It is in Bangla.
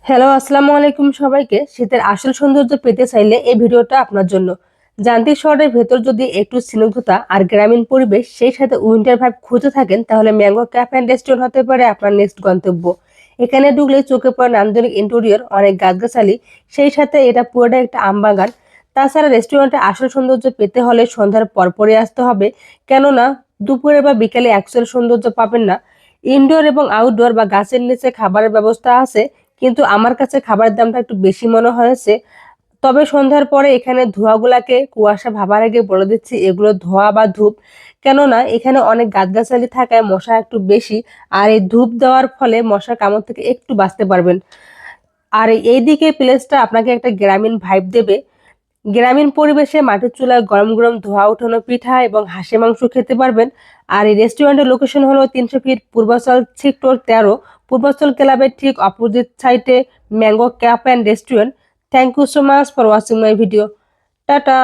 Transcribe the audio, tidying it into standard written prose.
হ্যালো, আসসালামু আলাইকুম সবাইকে। শীতের আসল সৌন্দর্য পেতে চাইলে এই ভিডিওটা আপনার জন্য। যান্ত্রিক শহরের ভেতর যদি একটু স্নিগ্ধতা আর গ্রামীণ পরিবেশ সেই সাথে উইন্টার ভাইব খুঁজে থাকেন তাহলে ম্যাঙ্গো ক্যাফে অ্যান্ড রেস্টুরেন্ট হতে পারে আপনার নেক্সট গন্তব্য। এখানে ঢুকলে চোখে পড়ে নান্দনিক ইন্টেরিয়র, অনেক গাছগাছালি, সেই সাথে এটা পুরোটা একটা আমবাগান। তাছাড়া রেস্টুরেন্টে আসল সৌন্দর্য পেতে হলে সন্ধ্যার পরপরই আসতে হবে, কেননা দুপুরে বা বিকেলে অ্যাকচুয়াল সৌন্দর্য পাবেন না। ইনডোর এবং আউটডোর বা গাছের নিচে খাবারের ব্যবস্থা আছে, কিন্তু আমার কাছে খাবারের দামটা একটু বেশি মনে হয়েছে। তবে সন্ধ্যার পরে এখানে ধোঁয়াগুলাকে কুয়াশা ভাবার আগে বলে দিচ্ছি এগুলো ধোঁয়া বা ধূপ, কেননা এখানে অনেক গাছগাছালি থাকায় মশা একটু বেশি। আর এই ধূপ দেওয়ার ফলে মশার কামড় থেকে একটু বাঁচতে পারবেন। আর এইদিকে প্লেসটা আপনাকে একটা গ্রামীণ ভাইব দেবে। গ্রামীণ পরিবেশে মাটির চুলায় গরম গরম ধোঁয়া ওঠানো পিঠা এবং হাঁসের মাংস খেতে পারবেন। আর এই রেস্টুরেন্টের লোকেশন হলো 300 ফিট পূর্বাচল সেক্টর 13, পূর্বাচল ক্লাবের ঠিক অপোজিট সাইডে mango cafe and restaurant. Thank you so much for watching my video. Tata.